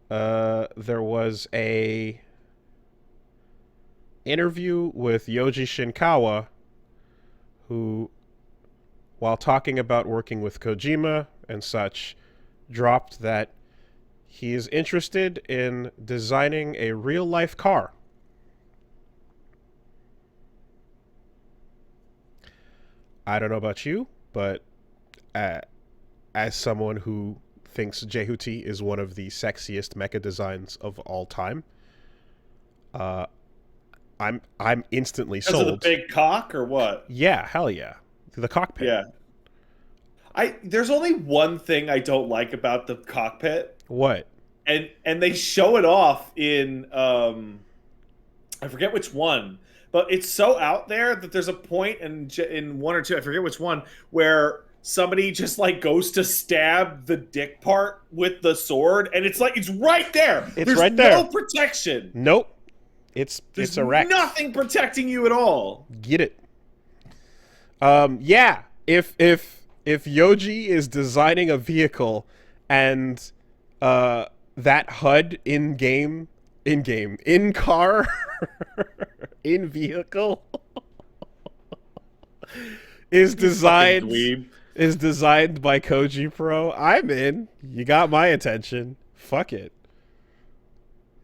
there was a interview with Yoji Shinkawa, who, while talking about working with Kojima and such, dropped that he is interested in designing a real life car. I don't know about you, but uh, as someone who thinks Jehuti is one of the sexiest mecha designs of all time, uh, I'm instantly Because of the sold. big cock or what? Yeah, hell yeah, the cockpit. Yeah. There's only one thing I don't like about the cockpit, What? and they show it off in I forget which one, but it's so out there that there's a point in one or two, I forget which one, where somebody just like goes to stab the dick part with the sword, and it's like it's right there. It's There's right there. no protection. Nope. It's There's erect. nothing protecting you at all. Get it? Yeah. If Yoji is designing a vehicle and that HUD in car, in vehicle is Fucking designed dweeb. is designed by Koji Pro, I'm in. You got my attention. Fuck it.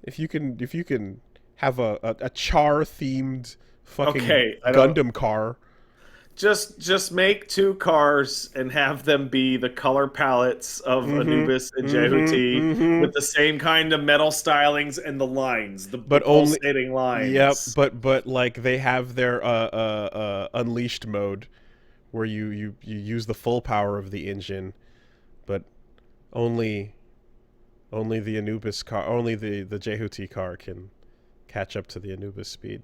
If you can have a char themed fucking Okay, I don't. Gundam car. Just make two cars and have them be the color palettes of Anubis and Jehuti with the same kind of metal stylings and the lines, the But only pulsating lines. Yep, but like they have their unleashed mode where you use the full power of the engine, but only the Anubis car, only the Jehuti car can catch up to the Anubis speed.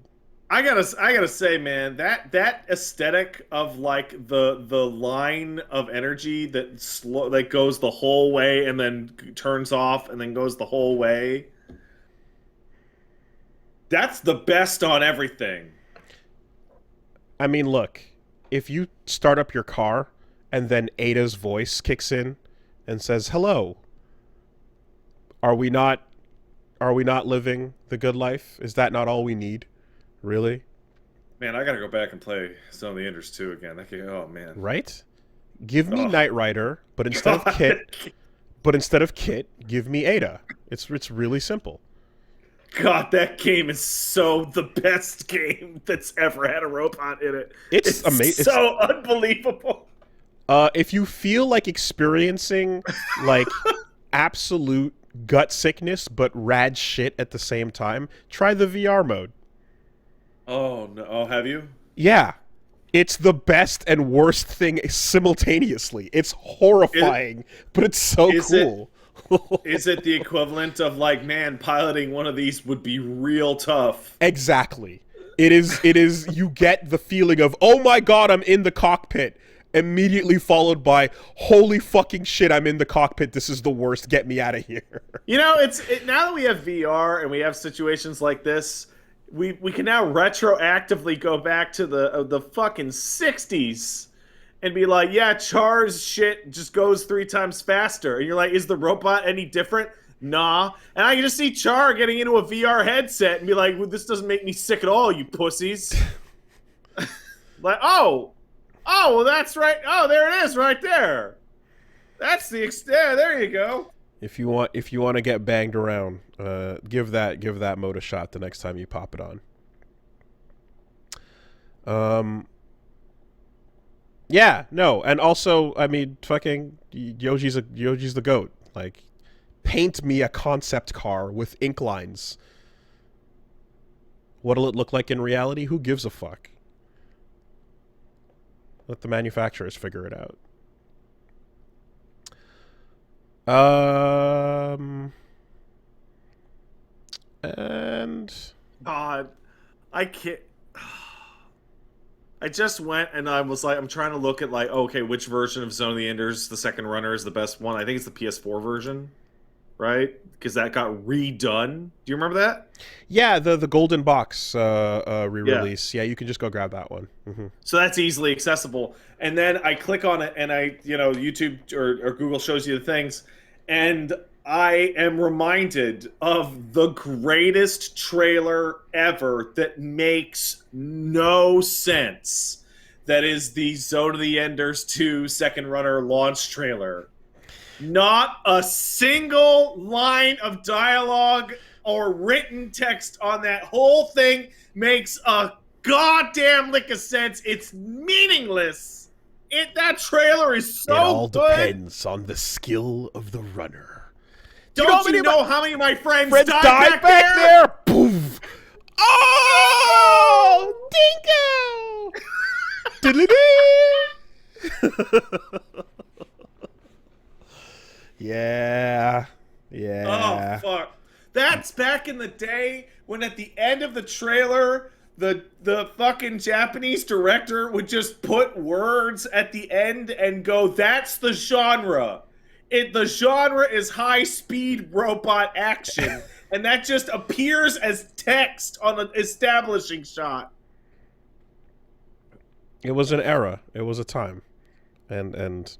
I gotta say, man, that aesthetic of like the line of energy that goes the whole way and then turns off and then goes the whole way. That's the best on everything. I mean, look, if you start up your car and then Ada's voice kicks in and says, "Hello, are we not living the good life? Is that not all we need?" Really? Man, I gotta go back and play Zone of the Enders 2 again. Oh man. Right? Give me Oh. Knight Rider, but instead of Kit, give me Ada. It's really simple. God, that game is so the best game that's ever had a robot in it. It's amazing. So unbelievable. If you feel like experiencing like absolute gut sickness but rad shit at the same time, try the VR mode. Oh no! Oh, have you? Yeah. It's the best and worst thing simultaneously. It's horrifying, but it's so cool. Is it the equivalent of like, man, piloting one of these would be real tough? Exactly. It is you get the feeling of, "Oh my god, I'm in the cockpit." Immediately followed by, "Holy fucking shit, I'm in the cockpit. This is the worst. Get me out of here." You know, now that we have VR and we have situations like this, we can now retroactively go back to the fucking 60s and be like, yeah, Char's shit just goes 3 times faster. And you're like, is the robot any different? Nah. And I can just see Char getting into a VR headset and be like, well, this doesn't make me sick at all, you pussies. Like, oh, well, that's right. Oh, there it is right there. That's the extent. There you go. If you want to get banged around, give that mode a shot the next time you pop it on. Yeah, no, and also, I mean, fucking Yoji's the goat. Like, paint me a concept car with ink lines. What'll it look like in reality? Who gives a fuck? Let the manufacturers figure it out. And God, I can't. I just went and I was like, I'm trying to look at like, okay, which version of Zone of the Enders, the second runner, is the best one. I think it's the PS4 version, right? Because that got redone. Do you remember that? yeah, the Golden Box re-release. Yeah, you can just go grab that one. So that's easily accessible. And then I click on it and YouTube or Google shows you the things. And I am reminded of the greatest trailer ever that makes no sense. That is the Zone of the Enders 2 Second Runner launch trailer. Not a single line of dialogue or written text on that whole thing makes a goddamn lick of sense. It's meaningless. That trailer is so It all good. depends on the skill of the runner. Don't you know how many of my friends Friends died back there? Poof! Oh! Dingo! Diddly-dee! Yeah. Yeah. Oh fuck! That's back in the day when at the end of the trailer, the fucking Japanese director would just put words at the end and go, "That's the genre." The genre is high speed robot action, and that just appears as text on an establishing shot. It was an era. It was a time. And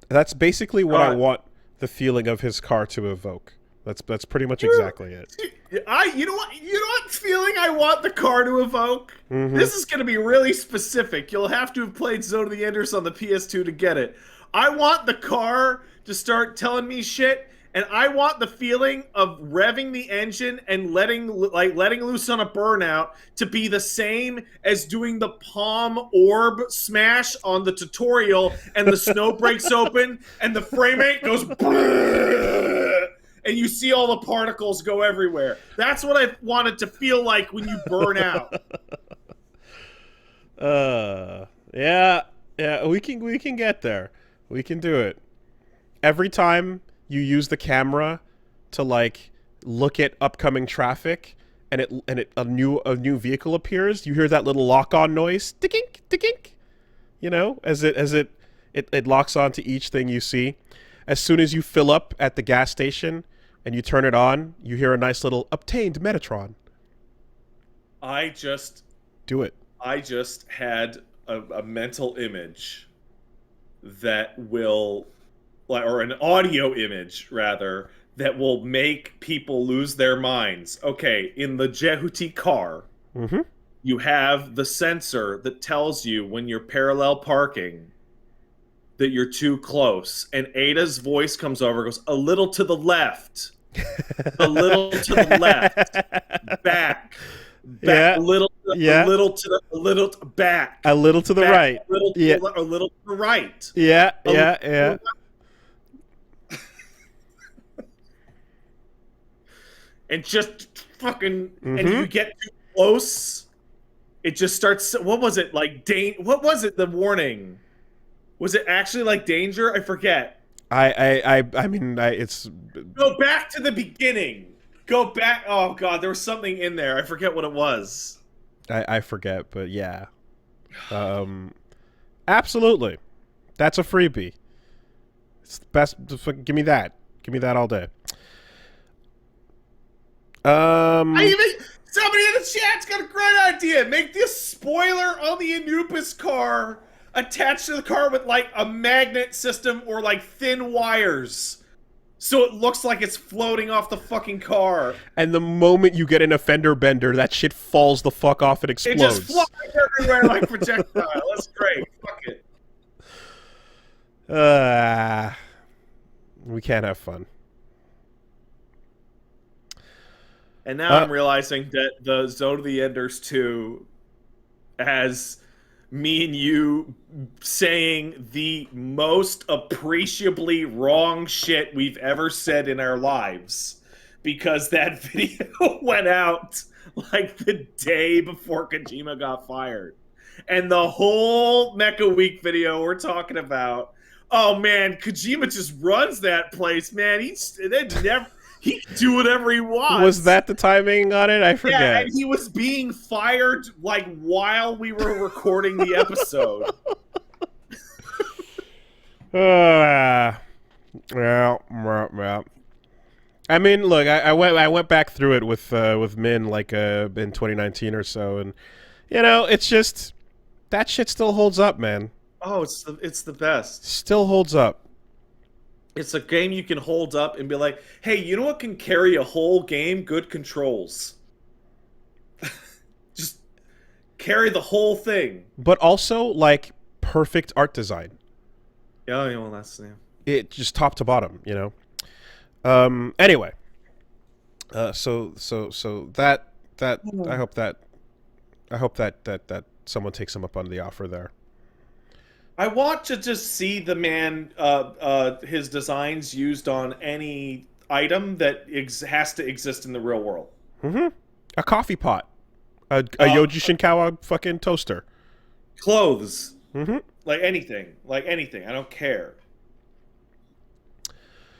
that's basically what I want the feeling of his car to evoke. That's pretty much exactly it. You know what feeling I want the car to evoke? Mm-hmm. This is going to be really specific. You'll have to have played Zone of the Enders on the PS2 to get it. I want the car to start telling me shit, and I want the feeling of revving the engine and letting loose on a burnout to be the same as doing the palm orb smash on the tutorial, and the snow breaks open, and the frame rate goes and you see all the particles go everywhere. That's what I want it to feel like when you burn out. Yeah, we can get there. We can do it. Every time you use the camera to like look at upcoming traffic and a new vehicle appears, you hear that little lock-on noise, tickink, tickink. You know, as it locks onto each thing you see. As soon as you fill up at the gas station and you turn it on, you hear a nice little obtained Metatron. I just had a mental image that will, or an audio image rather, that will make people lose their minds. Okay, in the Jehuti car, you have the sensor that tells you when you're parallel parking that you're too close, and Ada's voice comes over, goes, "A little to the left, a little to the left, back, Yeah. a little, Yeah. a little to the back, A little to the back, right. a little to Yeah. a little to the right." Yeah, A yeah, little- yeah. And just fucking, and you get too close, it just starts. What was it like? What was it? The warning. Was it actually like danger? I forget. I mean, it's Go back to the beginning. Go back. Oh god, there was something in there. I forget what it was. I forget, but yeah. Absolutely. That's a freebie. It's the best. Give me that. Give me that all day. Somebody in the chat's got a great idea. Make this spoiler on the Anubis car attached to the car with like a magnet system or like thin wires, so it looks like it's floating off the fucking car. And the moment you get in a fender bender, that shit falls the fuck off and explodes. It just flies everywhere like projectile. That's great. Fuck it. We can't have fun. And now I'm realizing that the Zone of the Enders 2 has me and you saying the most appreciably wrong shit we've ever said in our lives, because that video went out like the day before Kojima got fired. And the whole Mecha Week video we're talking about, oh man, Kojima just runs that place, man. He can do whatever he wants. Was that the timing on it? I forget. Yeah, and he was being fired like while we were recording the episode. Yeah. I mean, look, I went back through it with Min like in 2019 or so, and you know, it's just that shit still holds up, man. Oh, it's the best. Still holds up. It's a game you can hold up and be like, hey, you know what can carry a whole game? Good controls. Just carry the whole thing. But also like perfect art design. Yeah, well, that's yeah. It just top to bottom, you know. Anyway, so that I hope that someone takes him up on the offer there. I want to just see the man, his designs used on any item that has to exist in the real world. Mm-hmm. A coffee pot, a Uh, Yoji Shinkawa fucking toaster. Clothes, Mm-hmm. like anything, like anything. I don't care.